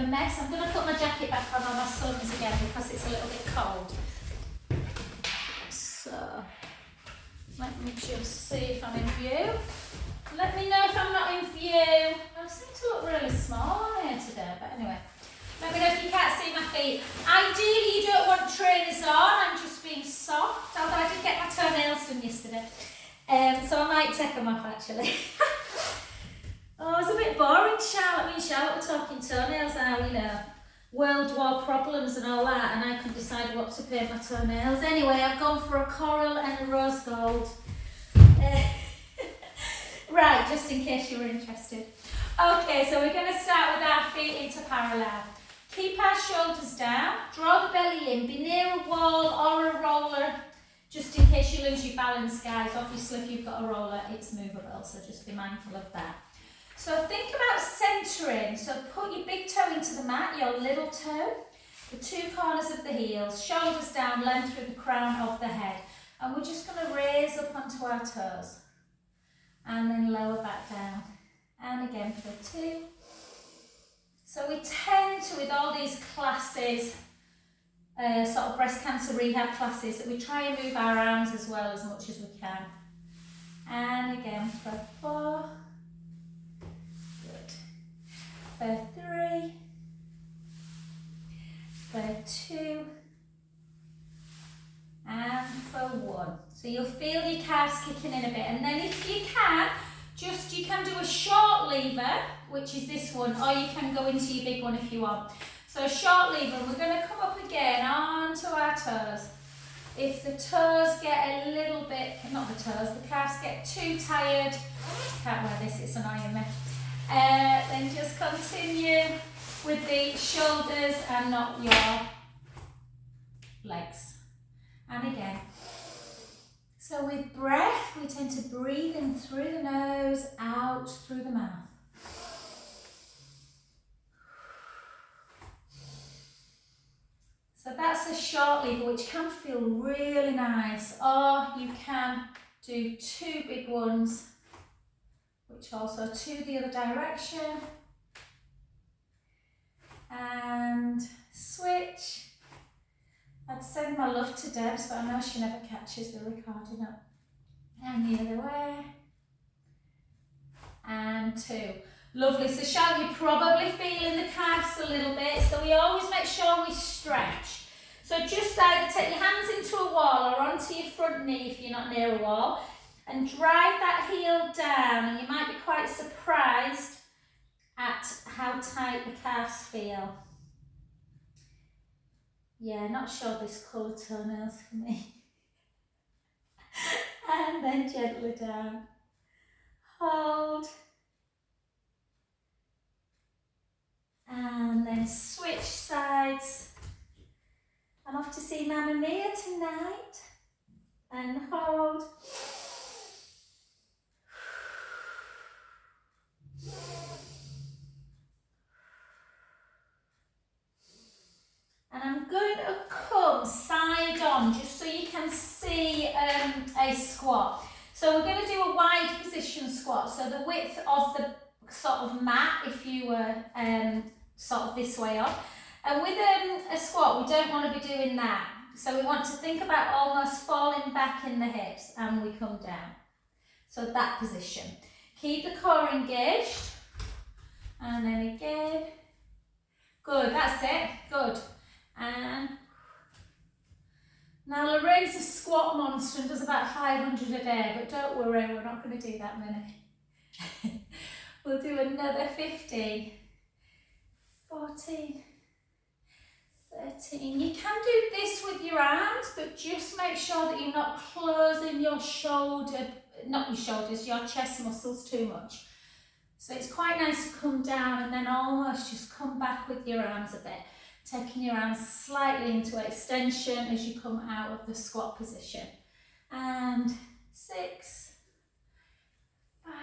a mess. I'm going to put my jacket back on my son's again because it's a little bit cold. So, let me just see if I'm in view. Let me know if I'm not in view. I seem to look really small on here today, but anyway. Let me know if you can't see my feet. Ideally, you don't want trainers on. I'm just being soft, although I did get my toenails done yesterday. So I might take them off, actually. Oh, it's a bit boring, Charlotte. Me and Charlotte were talking toenails now, you know, World War problems and all that, and I couldn't decide what to paint my toenails. Anyway, I've gone for a coral and a rose gold. Right, just in case you were interested. Okay, so we're going to start with our feet into parallel. Keep our shoulders down, draw the belly in, be near a wall or a roller, just in case you lose your balance, guys. Obviously, if you've got a roller, it's movable, so just be mindful of that. So think about centering. So put your big toe into the mat, your little toe, the two corners of the heels, shoulders down, length through the crown of the head. And we're just going to raise up onto our toes. And then lower back down. And again for 2. So we tend to, with all these classes, sort of breast cancer rehab classes, that we try and move our arms as well as much as we can. And again for 4. For 3, for 2, and for 1. So you'll feel your calves kicking in a bit, and then if you can, you can do a short lever, which is this one, or you can go into your big one if you want. So a short lever, we're going to come up again onto our toes. If the toes get a little bit, not the toes, the calves get too tired, can't wear this, it's annoying me. Then just continue with the shoulders and not your legs. And again. So with breath, we tend to breathe in through the nose, out through the mouth. So that's a short lever, which can feel really nice. Or you can do 2 big ones, which also to the other direction, and switch. I'd send my love to Debs, but I know she never catches the recording up. And the other way, and 2. Lovely. So Charlotte, you're probably feeling the calves a little bit, so we always make sure we stretch. So just either take your hands into a wall or onto your front knee if you're not near a wall, and drive that heel down, and you might be quite surprised at how tight the calves feel. Yeah, not sure this colour toenails for me. And then gently down. Hold. And then switch sides. I'm off to see Mamma Mia tonight. And hold. And I'm going to come side on just so you can see a squat. So we're going to do a wide position squat. So the width of the sort of mat, if you were sort of this way up. And with a squat, we don't want to be doing that. So we want to think about almost falling back in the hips, and we come down. So that position. Keep the core engaged. And then again. Good, that's it. Good. And now Lorraine's a squat monster and does about 500 a day, but don't worry, we're not going to do that many. We'll do another 15, 14, 13. You can do this with your arms, but just make sure that you're not closing your shoulder, not your shoulders, your chest muscles too much. So it's quite nice to come down and then almost just come back with your arms a bit. Taking your arms slightly into extension as you come out of the squat position. And 6, 5,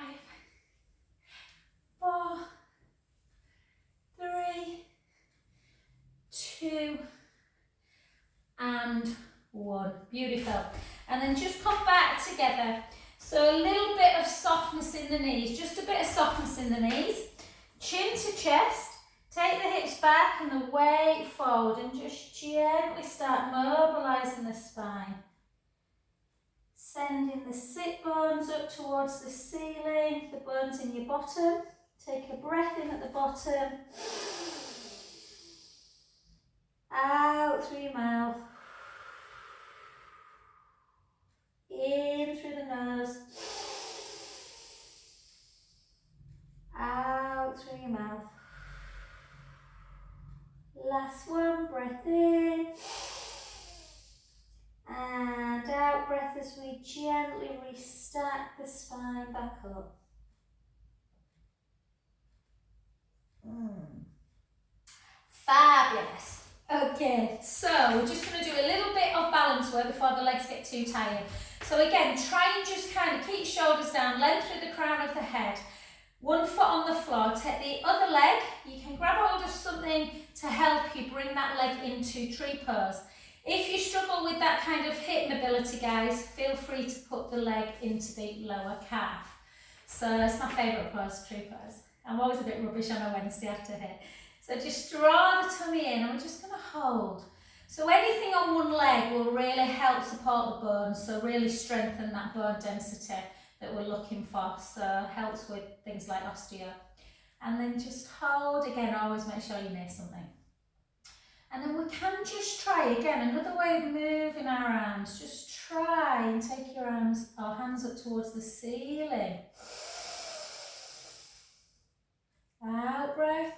4, 3, 2, and 1. Beautiful. And then just come back together. So a little bit of softness in the knees, just a bit of softness in the knees. Chin to chest. Take the hips back and the weight forward and just gently start mobilising the spine. Sending the sit bones up towards the ceiling, the bones in your bottom. Take a breath in at the bottom. Out through your mouth. In through the nose. Out through your mouth. Last one, breath in. And out breath as we gently restack the spine back up. Fabulous. Okay, so we're just going to do a little bit of balance work before the legs get too tired. So again, try and just kind of keep shoulders down, length through the crown of the head. One foot on the floor, take the other leg. You can grab hold of something to help you bring that leg into tree pose. If you struggle with that kind of hip mobility, guys, feel free to put the leg into the lower calf. So it's my favourite pose, tree pose. I'm always a bit rubbish on a Wednesday after hit. So just draw the tummy in and we're just going to hold. So anything on one leg will really help support the bones, so really strengthen that bone density that we're looking for. So helps with things like osteo. And then just hold again, always make sure you're near something. And then we can just try again, another way of moving our arms. Just try and take your arms or hands up towards the ceiling. Out breath.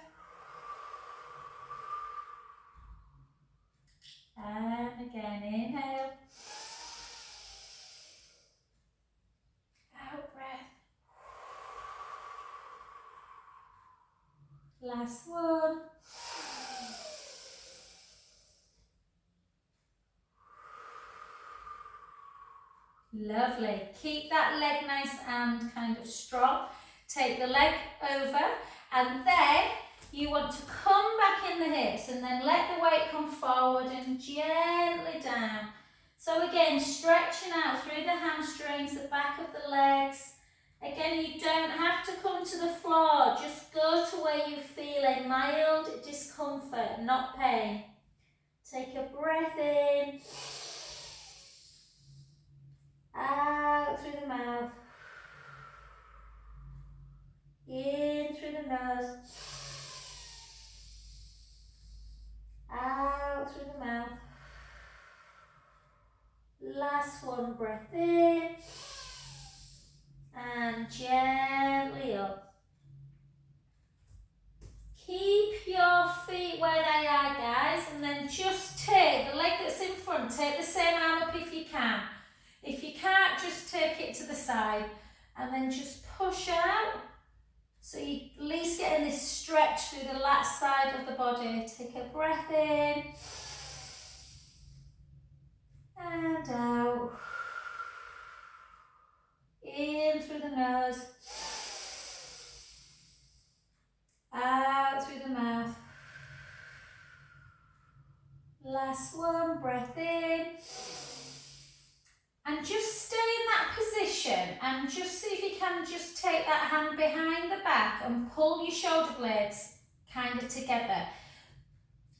And again, inhale. Out breath. Last one. Lovely. Keep that leg nice and kind of strong. Take the leg over and then you want to come back in the hips and then let the weight come forward and gently down. So again, stretching out through the hamstrings, the back of the legs. Again, you don't have to come to the floor. Just go to where you feel a mild discomfort, not pain. Take a breath in. Out through the mouth. In through the nose. Out through the mouth. Last one, breath in. And gently up. Keep your feet where they are, guys, and then just take the leg that's in front, take the same arm up if you can. If you can't, just take it to the side and then just push out. So you at least getting this stretch through the lat side of the body. Take a breath in and out. In through the nose. Out through the mouth. Last one, breath in. And just stay in that position and just see if you can just take that hand behind the back and pull your shoulder blades kind of together.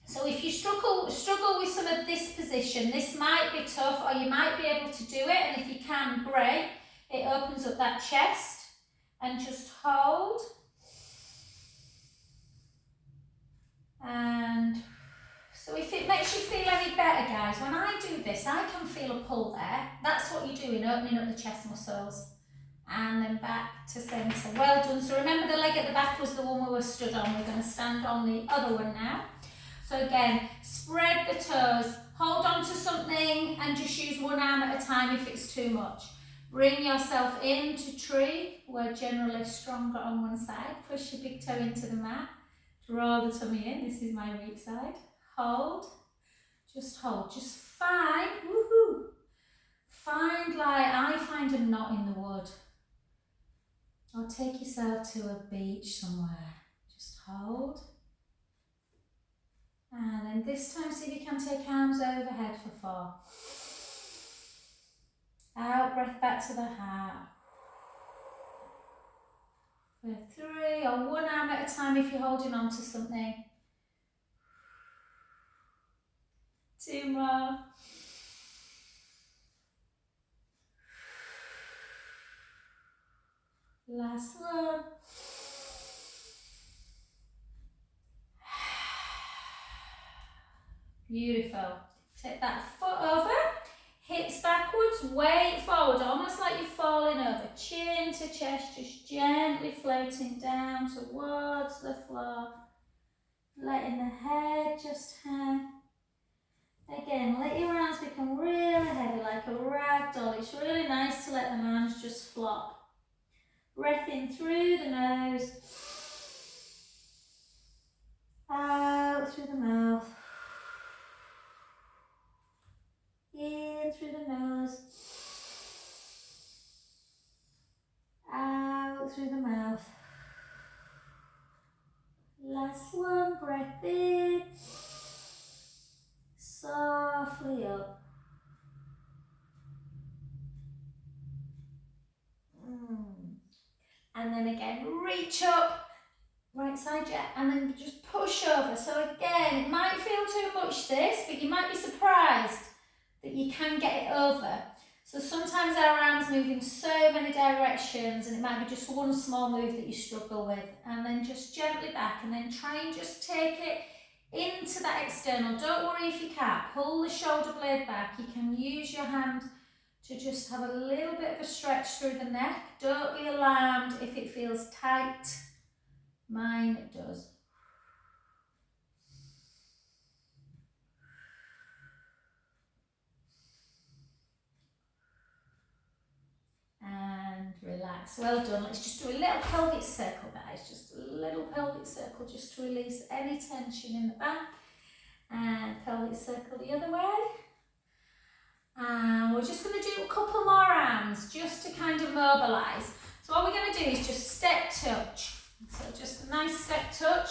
So if you struggle with some of this position, this might be tough or you might be able to do it, and if you can, great. It opens up that chest and just hold. And so if it makes you feel any better, guys, when I do this, I can feel a pull there. That's what you're doing, opening up the chest muscles. And then back to centre. Well done. So remember the leg at the back was the one we were stood on. We're going to stand on the other one now. So again, spread the toes, hold on to something and just use one arm at a time if it's too much. Bring yourself into tree. We're generally stronger on one side. Push your big toe into the mat. Draw the tummy in. This is my weak side. Hold. Just find, woohoo. Find, like I find a knot in the wood. Or take yourself to a beach somewhere. Just hold. And then this time, see if you can take arms overhead for 4. Out, breath back to the heart. For 3, or one arm at a time if you're holding on to something. 2 more. Last one. Beautiful. Take that foot over, hips backwards, weight forward, almost like you're falling over. Chin to chest, just gently floating down towards the floor. Letting the head just hang. Again, let your arms become really heavy, like a rag doll. It's really nice to let the arms just flop. Breath in through the nose. Out through the mouth. In through the nose. Out through the mouth. Last one, breath in. Softly up. And then again, reach up. Right side, yeah, and then just push over. So again, it might feel too much this, but you might be surprised that you can get it over. So sometimes our arms move in so many directions and it might be just one small move that you struggle with. And then just gently back and then try and just take it into that external. Don't worry if you can't. Pull the shoulder blade back. You can use your hand to just have a little bit of a stretch through the neck. Don't be alarmed if it feels tight. Mine does. And relax. Well done. Let's just do a little pelvic circle, guys. Just a little pelvic circle just to release any tension in the back. And pelvic circle the other way. And we're just going to do a couple more arms just to kind of mobilise. So what we're going to do is just step touch. So just a nice step touch.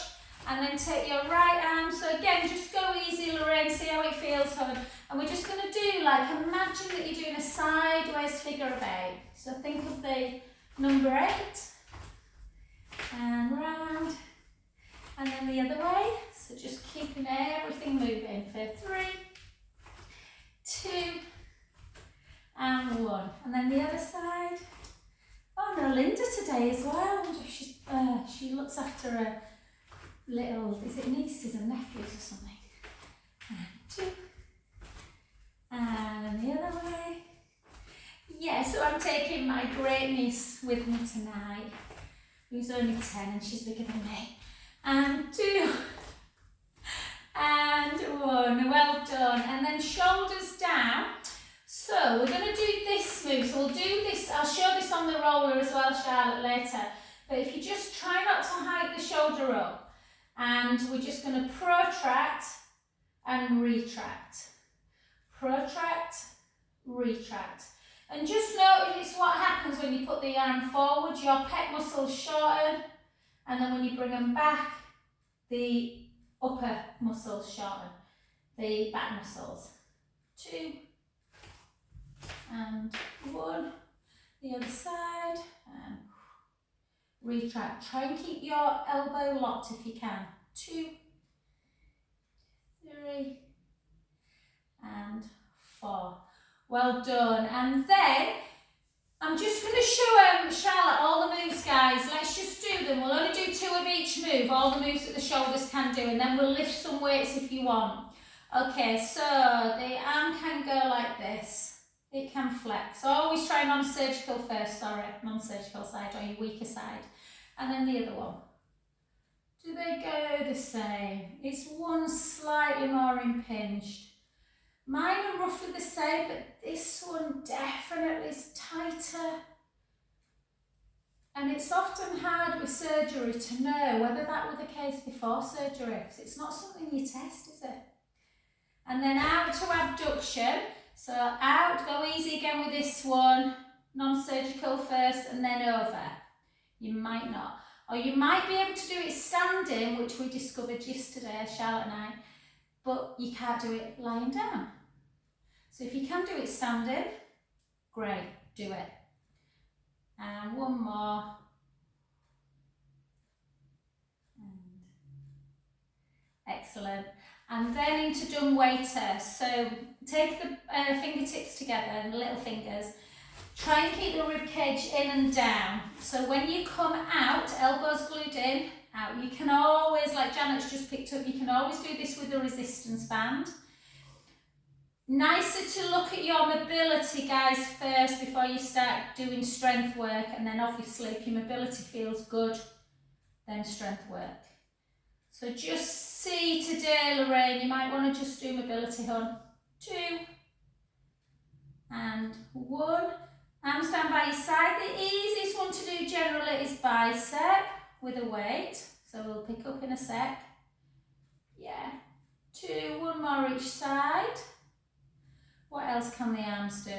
And then take your right arm. So again, just go easy, Lorraine. See how it feels, hon. And we're just going to do, like, imagine that you're doing a sideways figure of 8. So think of the number 8. And round. And then the other way. So just keeping everything moving for 3, 2, and 1. And then the other side. Oh no, Linda today as well. I wonder if she's, she looks after her little, is it nieces and nephews or something? And 2. And the other way. Yeah, so I'm taking my great niece with me tonight, who's only 10 and she's bigger than me. And 2. And 1. Well done. And then shoulders down. So we're going to do this move. So we'll do this. I'll show this on the roller as well, Charlotte, later. But if you just try not to hike the shoulder up. And we're just going to protract and retract. Protract, retract. And just notice what happens when you put the arm forward. Your pec muscles shorten. And then when you bring them back, the upper muscles shorten. The back muscles. 2. And 1. The other side. And retract. Try and keep your elbow locked if you can. 2, 3, and 4. Well done. And then I'm just going to show Charlotte all the moves, guys. Let's just do them. We'll only do 2 of each move, all the moves that the shoulders can do, and then we'll lift some weights if you want. Okay, so the arm can go like this. It can flex. So always try non-surgical first, sorry, non-surgical side or your weaker side. And then the other one. Do they go the same? It's one slightly more impinged. Mine are roughly the same, but this one definitely is tighter. And it's often hard with surgery to know whether that were the case before surgery, because it's not something you test, is it? And then out to abduction. So out, go easy again with this one. Non-surgical first and then over. You might not. Or you might be able to do it standing, which we discovered yesterday, Charlotte and I, but you can't do it lying down. So if you can do it standing, great, do it. And one more. And excellent. and then into dumb waiter. So take the fingertips together and the little fingers. Try and keep the rib cage in and down. So when you come out, elbows glued in, out. You can always, like Janet's just picked up, you can always do this with the resistance band. Nicer to look at your mobility, guys, first before you start doing strength work, and then obviously if your mobility feels good, then strength work. So just see today, Lorraine, you might want to just do mobility, hon. 2 and 1. Arms down by your side. The easiest one to do generally is bicep with a weight. So we'll pick up in a sec. Yeah. 2, 1 more each side. What else can the arms do?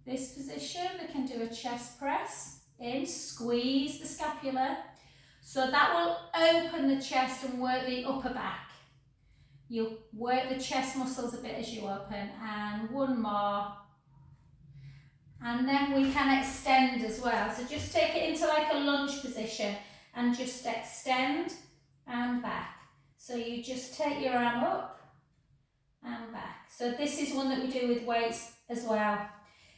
This position, they can do a chest press. In, squeeze the scapula. So that will open the chest and work the upper back. You'll work the chest muscles a bit as you open. And 1 more. And then we can extend as well. So just take it into like a lunge position and just extend and back. So you just take your arm up and back. So this is one that we do with weights as well.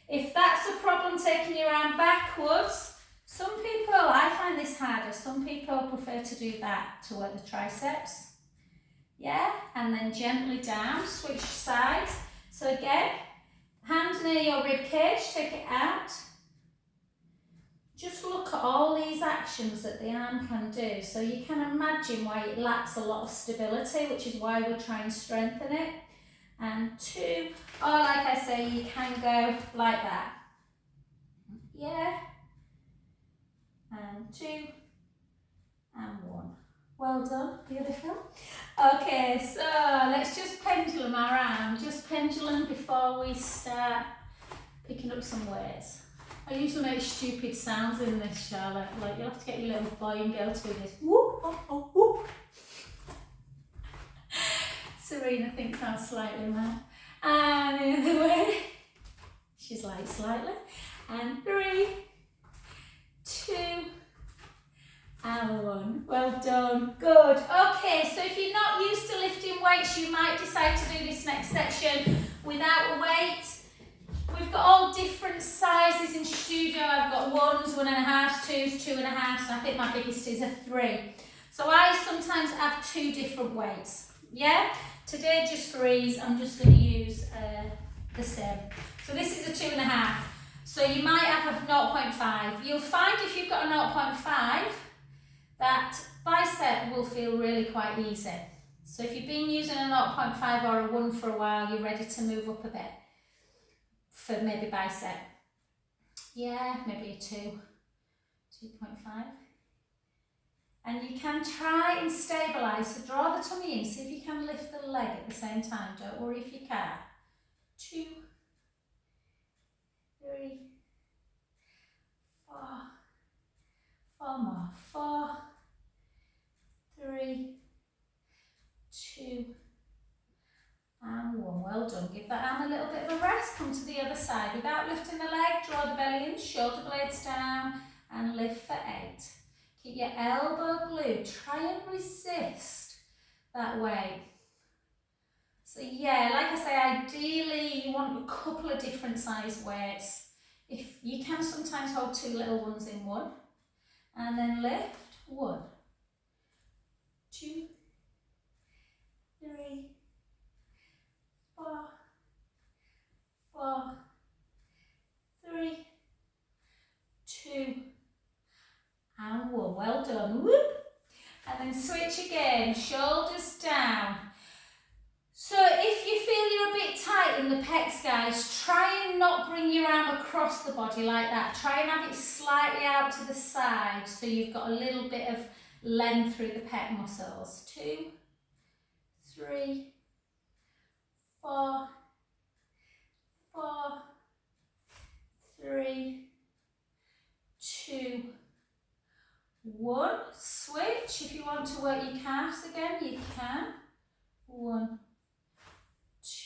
If that's a problem taking your arm backwards, some people, I find this harder, some people prefer to do that to work the triceps. Yeah, and then gently down, switch sides. So again, hand near your rib cage, take it out. Just look at all these actions that the arm can do. So you can imagine why it lacks a lot of stability, which is why we're trying to strengthen it. And 2, or like I say, you can go like that. Yeah. And 2 and 1. Well done, beautiful. Okay, so let's just pendulum our arm. Just pendulum before we start picking up some weights. I usually make stupid sounds in this, Charlotte. Like you'll have to get your little boy and girl to do this. Whoop, oh, oh, whoop. Serena thinks I'm slightly mad. And the other way. She's like slightly. And 3, 2, and 1. Well done. Good. Okay, so if you're not used to lifting weights, you might decide to do this next section without a weight. We've got all different sizes in studio. I've got 1s, 1.5s, 2s, 2.5s, and I think my biggest is a 3. So I sometimes have 2 different weights. Yeah? Today, just for ease, I'm just going to use the same. So this is a 2.5. So you might have a 0.5. You'll find if you've got a 0.5, that bicep will feel really quite easy. So if you've been using a 0.5 or a 1 for a while, you're ready to move up a bit for maybe bicep. Yeah, maybe a 2, 2.5. And you can try and stabilise. So draw the tummy in, see if you can lift the leg at the same time. Don't worry if you can't. 2, 3, 4, 4 more. 4, 3, 2, and 1. Well done. Give that arm a little bit of a rest. Come to the other side. Without lifting the leg, draw the belly in, shoulder blades down, and lift for 8. Keep your elbow glued. Try and resist that weight. So yeah, like I say, ideally you want a couple of different size weights. If you can sometimes hold 2 little ones in one. And then lift. 1, 2, 3, 4, 4, 3, 2, and 1. Well done. Whoop. And then switch again. Shoulders down. So if you feel you're a bit tight in the pecs, guys, try and not bring your arm across the body like that. Try and have it slightly out to the side so you've got a little bit of length through the pec muscles. 2, 3, 4, 4, 3, 2, 1. Switch. If you want to work your calves again, you can. 1,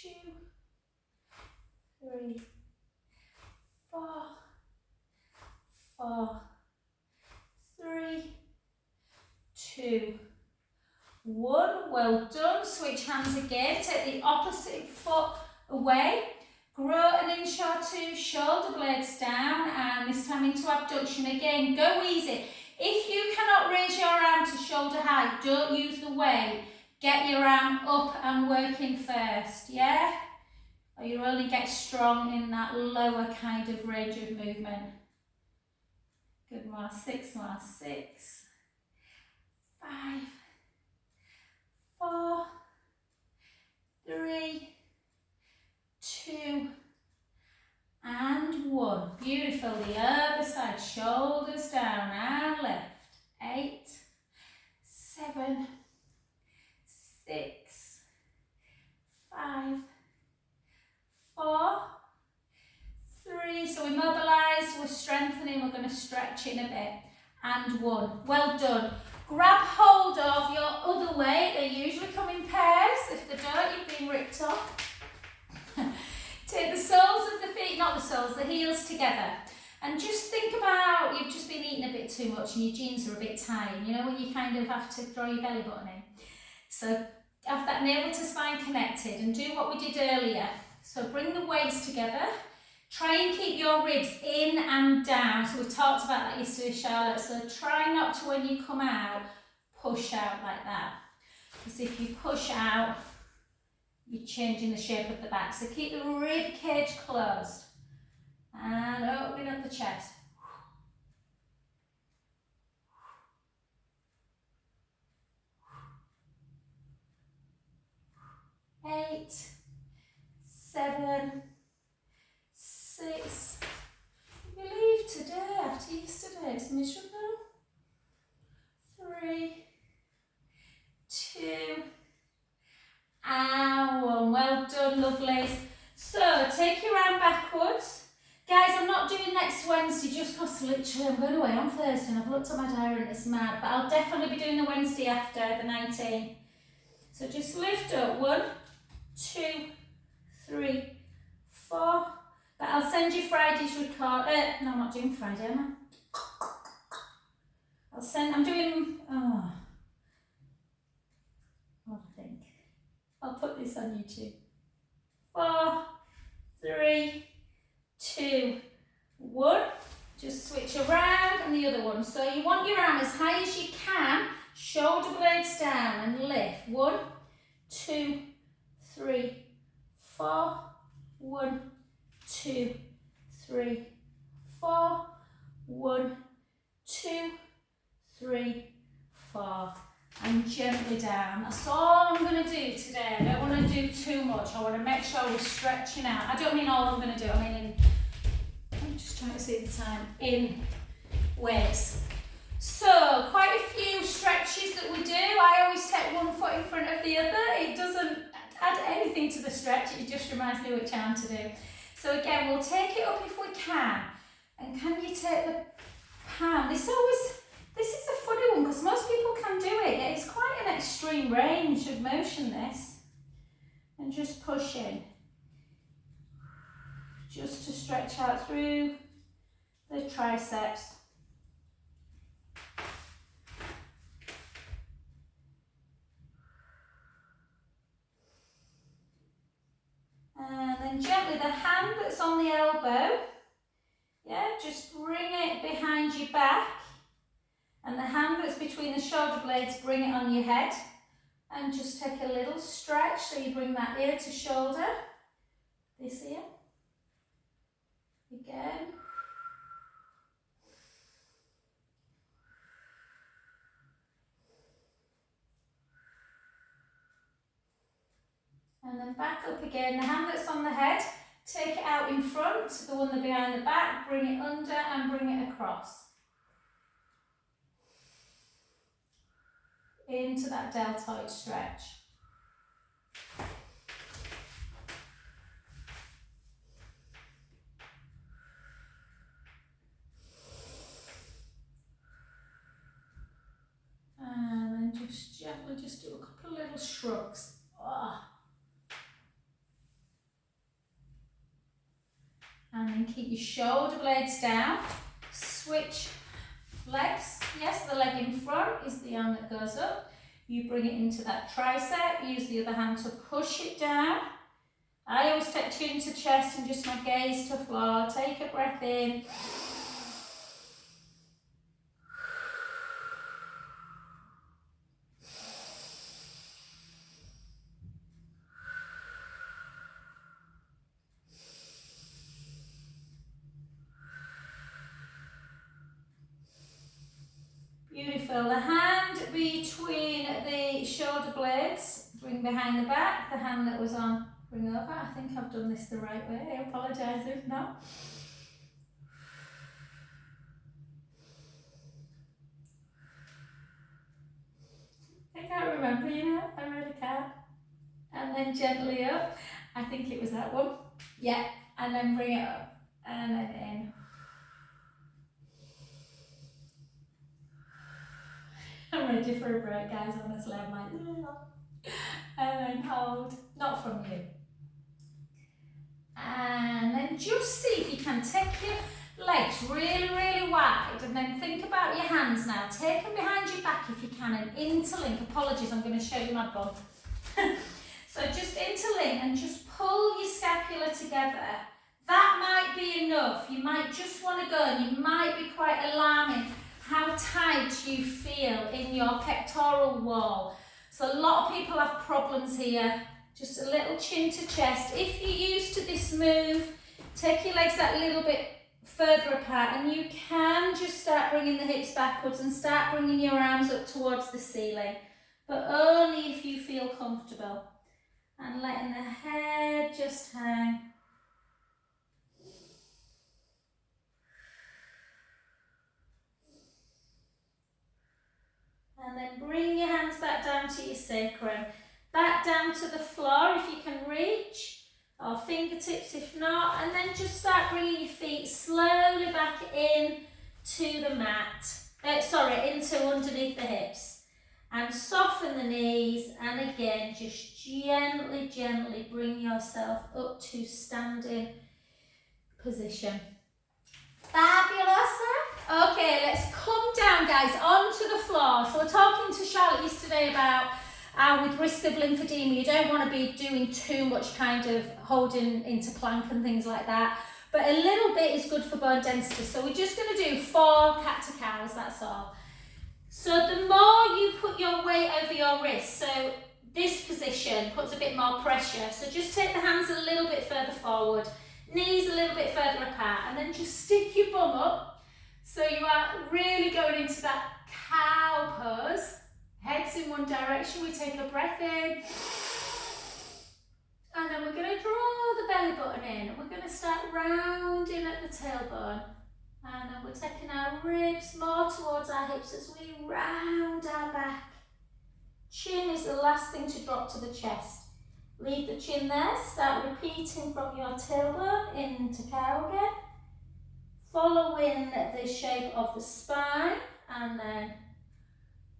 2, 3, 4, 4, 3, 2, 1. Well done. Switch hands again. Take the opposite foot away. Grow an inch or two, shoulder blades down, and this time into abduction again. Go easy. If you cannot raise your arm to shoulder height, don't use the weight. Get your arm up and working first, yeah? Or you only get strong in that lower kind of range of movement. Good, more. 6 more. 6, 5, 4, 3, 2, and 1. Beautiful. The other side, shoulders down and lift. 8, 7, 6, 5, 4, 3. So we mobilise, we're strengthening, we're going to stretch in a bit. And 1. Well done. Grab hold of your other weight. They usually come in pairs. If they don't, you've been ripped off. Take the soles of the feet, not the soles, the heels together. And just think about, you've just been eating a bit too much and your jeans are a bit tight. You know when you kind of have to throw your belly button in. So have that navel to spine connected and do what we did earlier. So bring the weights together. Try and keep your ribs in and down. So we talked about that yesterday, Charlotte. So try not to, when you come out, push out like that. Because if you push out, you're changing the shape of the back. So keep the rib cage closed. And opening up the chest. 8, 7, 6. I believe today, after yesterday, it's miserable. 3, 2, and 1. Well done, lovelies. So take your arm backwards. Guys, I'm not doing next Wednesday just because literally I'm going away on Thursday and I've looked at my diary and it's mad. But I'll definitely be doing the Wednesday after, the 19th. So just lift up. 1, 2, 3, 4. But I'll send you Friday's record. No, I'm not doing Friday, am I? I'm doing, what do I think? I'll put this on YouTube. 4, 3, 2, 1. Just switch around and the other one. So you want your arm as high as you can, shoulder blades down and lift. 1, 2, 3, 4. 1, 2, 3, 4. 1, 2, 3, 4. And gently down. That's all I'm going to do today. I don't want to do too much. I want to make sure we're stretching out. I don't mean all I'm going to do. I mean I'm just trying to see the time. In weights. So quite a few stretches that we do. I always take one foot in front of the other. It doesn't add anything to the stretch. It just reminds me which arm to do. So again, we'll take it up if we can. And can you take the palm? This is a funny one because most people can do it. It's quite an extreme range of motion, this. And just push in. Just to stretch out through the triceps. And then gently the hand that's on the elbow, yeah, just bring it behind your back. And the hand that's between the shoulder blades, bring it on your head. And just take a little stretch, so you bring that ear to shoulder. This ear. Again. And then back up again. The hand that's on the head, take it out in front, the one that's behind the back, bring it under and bring it across. Into that deltoid stretch. And then just gently just do a couple of little shrugs. Oh. And then keep your shoulder blades down. Switch legs. Yes, the leg in front is the arm that goes up. You bring it into that tricep, use the other hand to push it down. I always take chin to chest and just my gaze to floor. Take a breath in. Beautiful. The hand between the shoulder blades, bring behind the back. The hand that was on, bring over. I think I've done this the right way. I apologise if not. I can't remember, you know, I really can't. And then gently up. I think it was that one. Yeah, and then bring it up. And then in. I'm ready for a break, guys, honestly. I'm like, and then hold. Not from you. And then just see if you can take your legs really, really wide, and then think about your hands now. Take them behind your back if you can and interlink. Apologies, I'm going to show you my bum. So just interlink and just pull your scapula together. That might be enough. You might just want to go, and you might be quite alarming how tight you feel in your pectoral wall. So a lot of people have problems here. Just a little chin to chest. If you're used to this move, take your legs that little bit further apart, and you can just start bringing the hips backwards and start bringing your arms up towards the ceiling, but only if you feel comfortable. And letting the head just hang. And then bring your hands back down to your sacrum. Back down to the floor if you can reach, or fingertips if not, and then just start bringing your feet slowly back in to the mat. Into underneath the hips. And soften the knees, and again, just gently, gently bring yourself up to standing position. Fabulous. Okay, let's come down, guys, onto the floor. So we're talking to Charlotte yesterday about with risk of lymphedema, you don't want to be doing too much kind of holding into plank and things like that. But a little bit is good for bone density. So we're just going to do 4 cat-to-cows, that's all. So the more you put your weight over your wrist, so this position puts a bit more pressure. So just take the hands a little bit further forward, knees a little bit further apart, and then just stick your bum up. So you are really going into that cow pose. Head's in one direction, we take a breath in. And then we're going to draw the belly button in. And we're going to start rounding at the tailbone. And then we're taking our ribs more towards our hips as we round our back. Chin is the last thing to drop to the chest. Leave the chin there. Start repeating from your tailbone into cow again. Following the shape of the spine. And then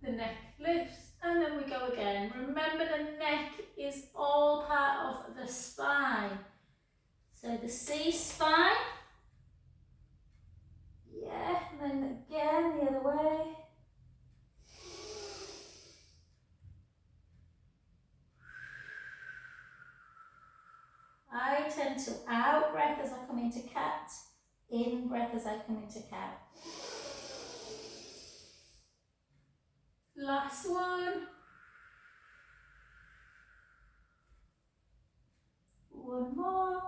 the neck lifts, and then we go again. Remember, the neck is all part of the spine. So the C spine. Yeah, and then again the other way. I tend to out breath as I come into cat, in breath as I come into cow. Last one. One more.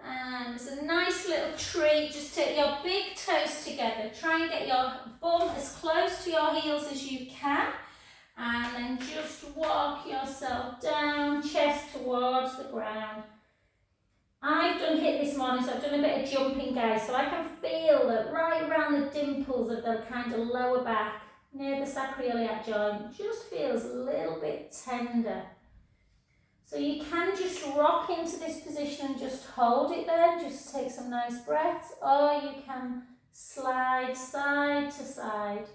And it's a nice little treat. Just take your big toes together. Try and get your bum as close to your heels as you can. And then just walk yourself down, chest towards the ground. I've done HIIT this morning, so I've done a bit of jumping, guys. So I can feel that right around the dimples of the kind of lower back, near the sacroiliac joint, just feels a little bit tender. So you can just rock into this position and just hold it there, just take some nice breaths, or you can slide side to side.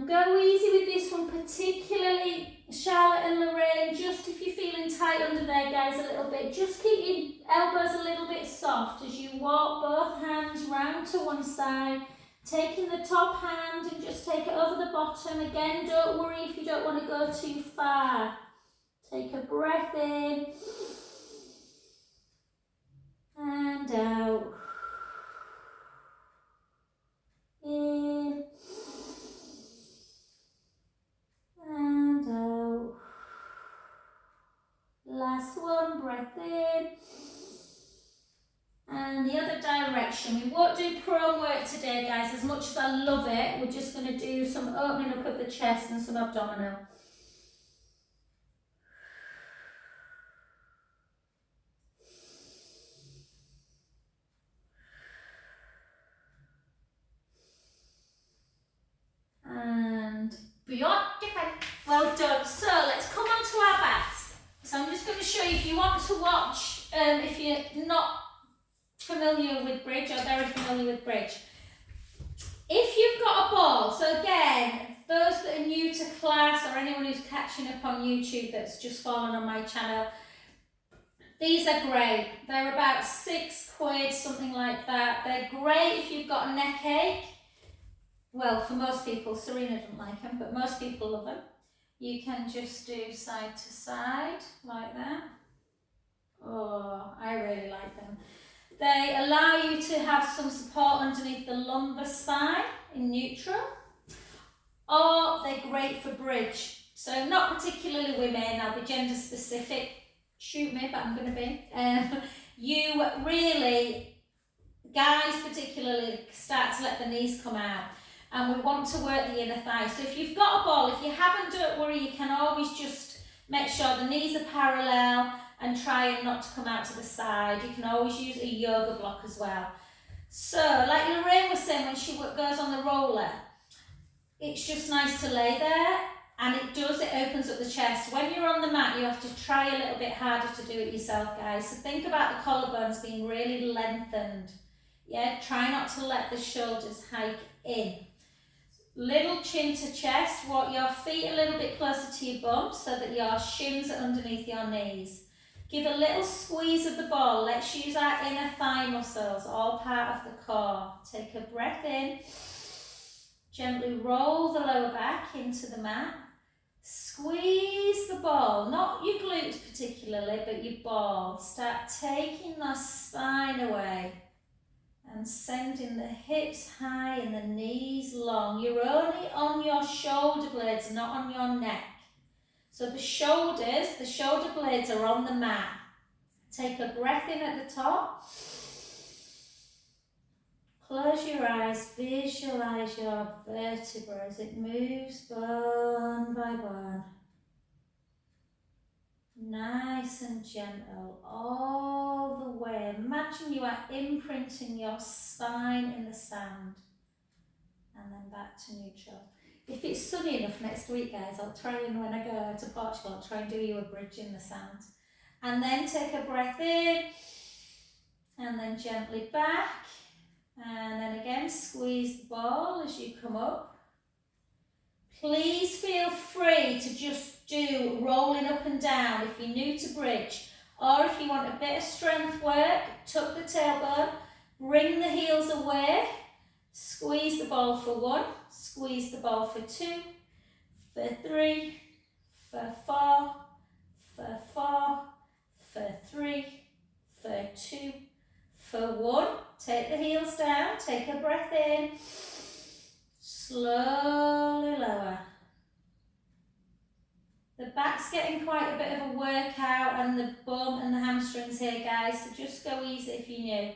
go easy with this one, particularly Charlotte and Lorraine, just if you're feeling tight under there, guys, a little bit. Just keep your elbows a little bit soft as you walk both hands round to one side, taking the top hand and just take it over the bottom. Again, don't worry if you don't want to go too far. Take a breath in and out. In and out. Last one, breath in. And the other direction. We won't do prone work today, guys. As much as I love it, we're just going to do some opening up of the chest and some abdominal. And beyond different. Well done. So let's come on to our backs. So I'm just going to show you, if you want to watch, if you're not familiar with bridge or very familiar with bridge. If you've got a ball, so again, those that are new to class or anyone who's catching up on YouTube that's just fallen on my channel, these are great. They're about £6, something like that. They're great if you've got a neck ache. Well, for most people, Serena doesn't like them, but most people love them. You can just do side to side like that. Oh, I really like them. They allow you to have some support underneath the lumbar spine in neutral, or they're great for bridge. So not particularly women, I'll be gender specific, shoot me, but I'm going to be. You really, guys particularly, start to let the knees come out. And we want to work the inner thigh. So if you've got a ball, if you haven't, don't worry, you can always just make sure the knees are parallel and try and not to come out to the side. You can always use a yoga block as well. So, like Lorraine was saying, when she goes on the roller, it's just nice to lay there, and it opens up the chest. When you're on the mat, you have to try a little bit harder to do it yourself, guys. So think about the collarbones being really lengthened. Yeah, try not to let the shoulders hike in. Little chin to chest, walk your feet a little bit closer to your bum so that your shins are underneath your knees. Give a little squeeze of the ball. Let's use our inner thigh muscles, all part of the core. Take a breath in. Gently roll the lower back into the mat. Squeeze the ball, not your glutes particularly, but your ball. Start taking the spine away and sending the hips high and the knees long. You're only on your shoulder blades, not on your neck. So the shoulder blades are on the mat. Take a breath in at the top. Close your eyes, visualize your vertebra as it moves bone by bone. Nice and gentle all the way. Imagine you are imprinting your spine in the sand. And then back to neutral. If it's sunny enough next week, guys, I'll try, and when I go to Portugal, I'll try and do you a bridge in the sand. And then take a breath in, and then gently back, and then again squeeze the ball as you come up. Please feel free to just do rolling up and down if you're new to bridge, or if you want a bit of strength work, tuck the tailbone, bring the heels away. Squeeze the ball for 1, squeeze the ball for 2, for 3, for 4, for 4, for 3, for 2, for 1. Take the heels down, take a breath in, slowly lower. The back's getting quite a bit of a workout, and the bum and the hamstrings here, guys, so just go easy if you're new.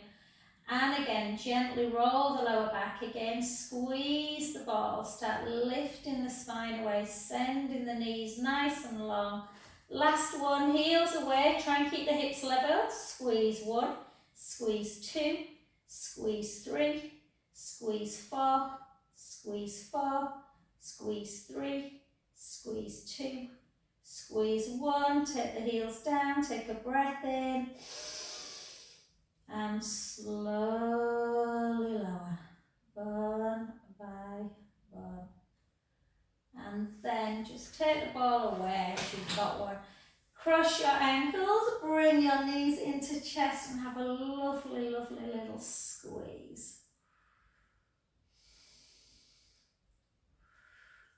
And again, gently roll the lower back again, squeeze the ball, start lifting the spine away, sending the knees nice and long. Last one, heels away, try and keep the hips level. Squeeze 1, squeeze 2, squeeze 3, squeeze 4, squeeze 4, squeeze 3, squeeze 2, squeeze 1, take the heels down, take a breath in. And slowly lower, bone by bone. take the ball away if you've got one. Cross your ankles, bring your knees into chest and have a lovely, lovely little squeeze.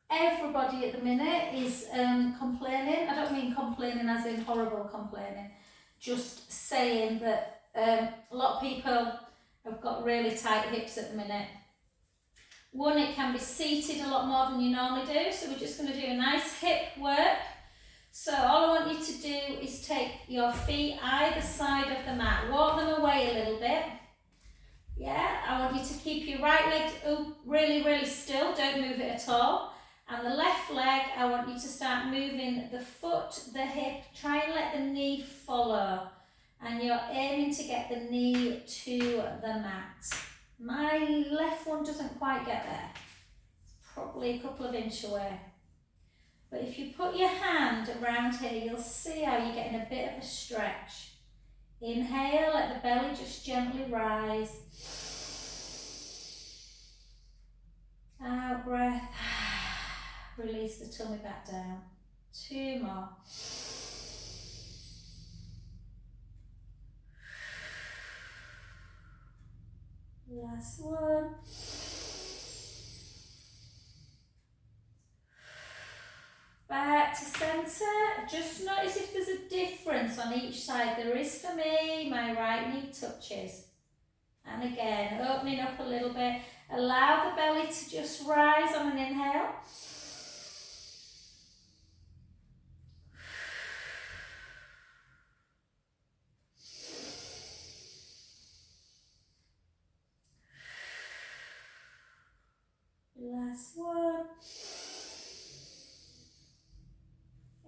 Everybody at the minute is complaining. I don't mean complaining as in horrible complaining, just saying that a lot of people have got really tight hips at the minute. One, it can be seated a lot more than you normally do, so we're just going to do a nice hip work. So all I want you to do is take your feet either side of the mat, walk them away a little bit. Yeah, I want you to keep your right leg really, really still, don't move it at all. And the left leg, I want you to start moving the foot, the hip, try and let the knee follow. And you're aiming to get the knee to the mat. My left one doesn't quite get there. It's probably a couple of inches away. But if you put your hand around here, you'll see how you're getting a bit of a stretch. Inhale, let the belly just gently rise. Out breath. Release the tummy back down. 2 more. Last one. Back to centre. Just notice if there's a difference on each side. There is for me. My right knee touches. And again, opening up a little bit. Allow the belly to just rise on an inhale. Last one.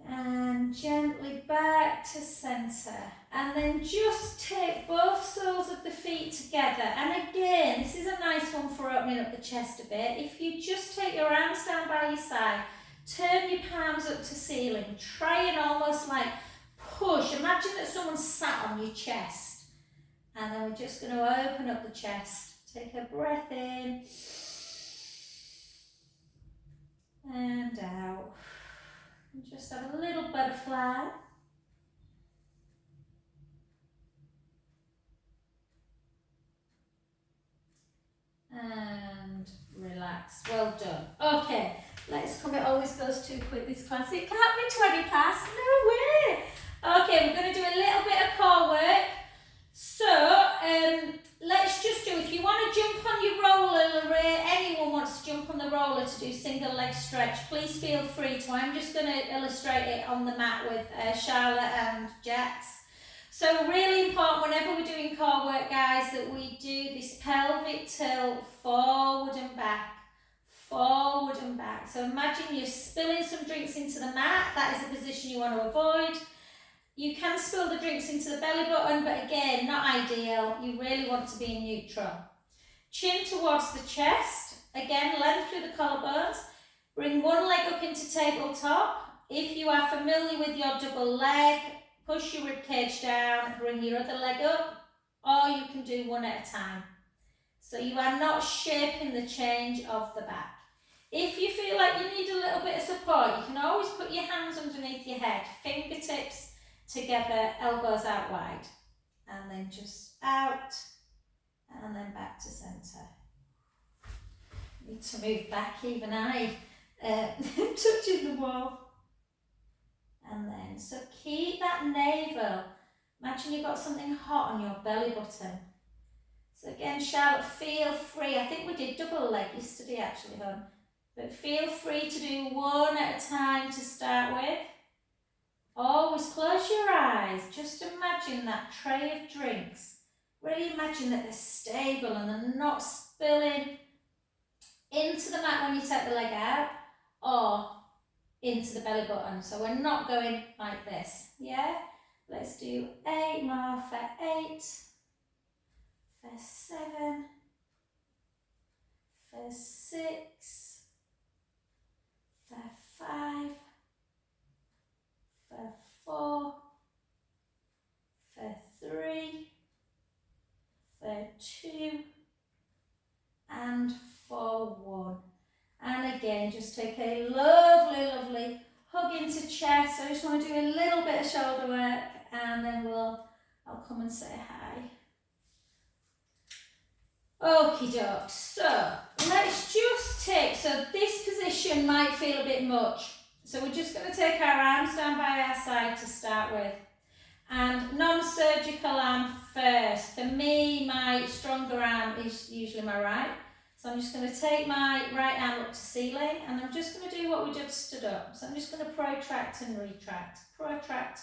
And gently back to centre. And then just take both soles of the feet together. And again, this is a nice one for opening up the chest a bit. If you just take your arms down by your side, turn your palms up to ceiling, try and almost like push. Imagine that someone sat on your chest. And then we're just going to open up the chest. Take a breath in. And out. And just have a little butterfly. And relax. Well done. Okay, let's come. It always goes too quick, this class. It can't be 20 past. No way. Okay, we're going to do a little bit of core work. So, let's just do, if you want to jump on your roller, anyone wants to jump on the roller to do single leg stretch, please feel free to. I'm just going to illustrate it on the mat with Charlotte and Jax. So really important whenever we're doing core work, guys, that we do this pelvic tilt forward and back, forward and back. So imagine you're spilling some drinks into the mat. That is a position you want to avoid. You can spill the drinks into the belly button, but again, not ideal. You really want to be in neutral. Chin towards the chest. Again, length through the collarbones. Bring one leg up into tabletop. If you are familiar with your double leg, push your ribcage down, bring your other leg up, or you can do one at a time. So you are not shaping the change of the back. If you feel like you need a little bit of support, you can always put your hands underneath your head, fingertips together, elbows out wide, and then just out, and then back to centre. Need to move back, even I touching the wall. And then, so keep that navel. Imagine you've got something hot on your belly button. So again, Charlotte, feel free. I think we did double leg yesterday actually, hon. But feel free to do one at a time to start with. Always close your eyes. Just imagine that tray of drinks. Really imagine that they're stable and they're not spilling into the mat when you take the leg out or into the belly button. So we're not going like this. Yeah? Let's do 8 more for 8, for 7, for 6, for 5, for 4, for 3, for 2, and for 1. And again, just take a lovely, lovely into chest. I just want to do a little bit of shoulder work and then I'll come and say hi. Okie doke, so let's just take, so this position might feel a bit much. So we're just going to take our arms down by our side to start with. And non-surgical arm first. For me, my stronger arm is usually my right. So I'm just going to take my right arm up to ceiling and I'm just going to do what we just stood up. So I'm just going to protract and retract, protract.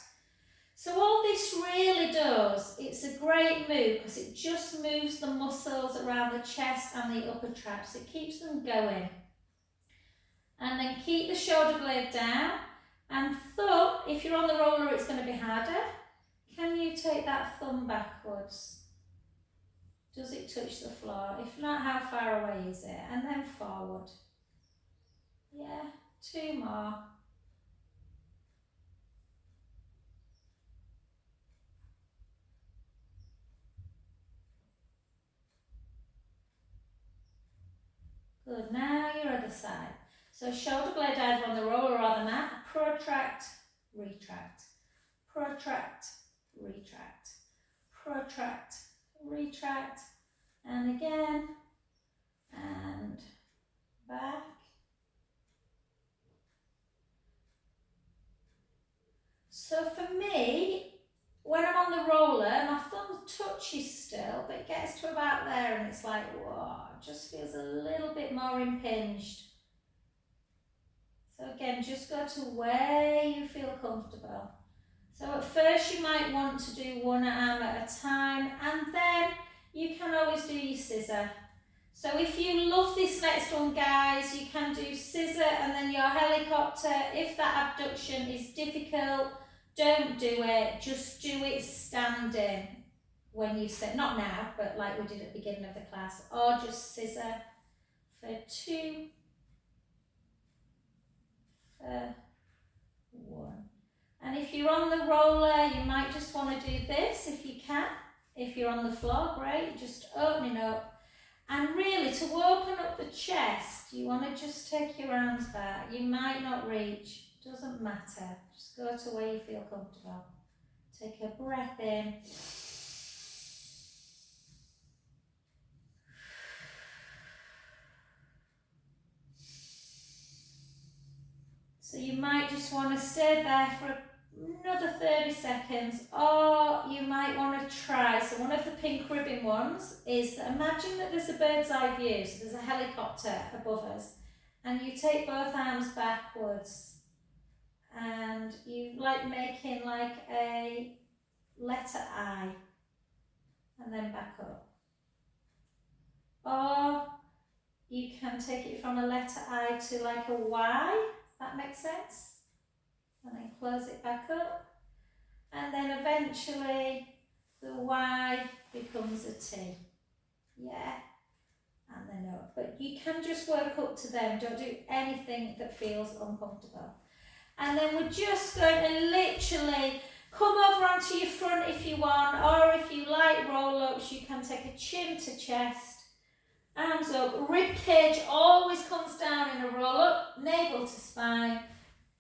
So all this really does, it's a great move because it just moves the muscles around the chest and the upper traps. It keeps them going. And then keep the shoulder blade down and thumb, if you're on the roller it's going to be harder. Can you take that thumb backwards? Does it touch the floor? If not, how far away is it? And then forward. Yeah, 2 more. Good, now your other side. So shoulder blade either on the roller or the mat. Protract, retract. Protract, retract. Protract, retract. And again. And back. So for me, when I'm on the roller, my thumb touches still, but it gets to about there and it's like, whoa, it just feels a little bit more impinged. So again, just go to where you feel comfortable. So at first you might want to do one arm at a time and then you can always do your scissor. So if you love this next one, guys, you can do scissor and then your helicopter. If that abduction is difficult, don't do it, just do it standing when you sit, not now, but like we did at the beginning of the class, or just scissor for 2, for 1. And if you're on the roller, you might just want to do this if you can. If you're on the floor, great, just opening up. And really, to open up the chest, you want to just take your arms back. You might not reach. Doesn't matter. Just go to where you feel comfortable. Take a breath in. So you might just want to stay there for another 30 seconds, or you might want to try. So one of the pink ribbon ones is that imagine that there's a bird's eye view, so there's a helicopter above us, and you take both arms backwards. And you like making like a letter I and then back up. Or you can take it from a letter I to like a Y, if that makes sense. And then close it back up. And then eventually the Y becomes a T. Yeah. And then up. But you can just work up to them. Don't do anything that feels uncomfortable. And then we're just going to literally come over onto your front if you want, or if you like roll-ups, you can take a chin to chest, arms up, rib cage always comes down in a roll-up, navel to spine,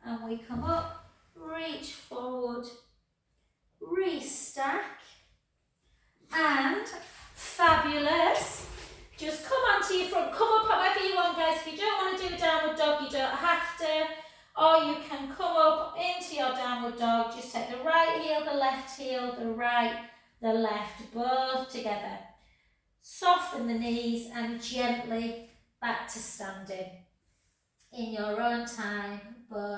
and we come up, reach forward, restack, and fabulous. Just come onto your front, come up however you want, guys. If you don't want to do a downward dog, you don't have to. Or you can come up into your downward dog, just take the right heel, the left heel, the right, the left, both together. Soften the knees and gently back to standing. In your own time, both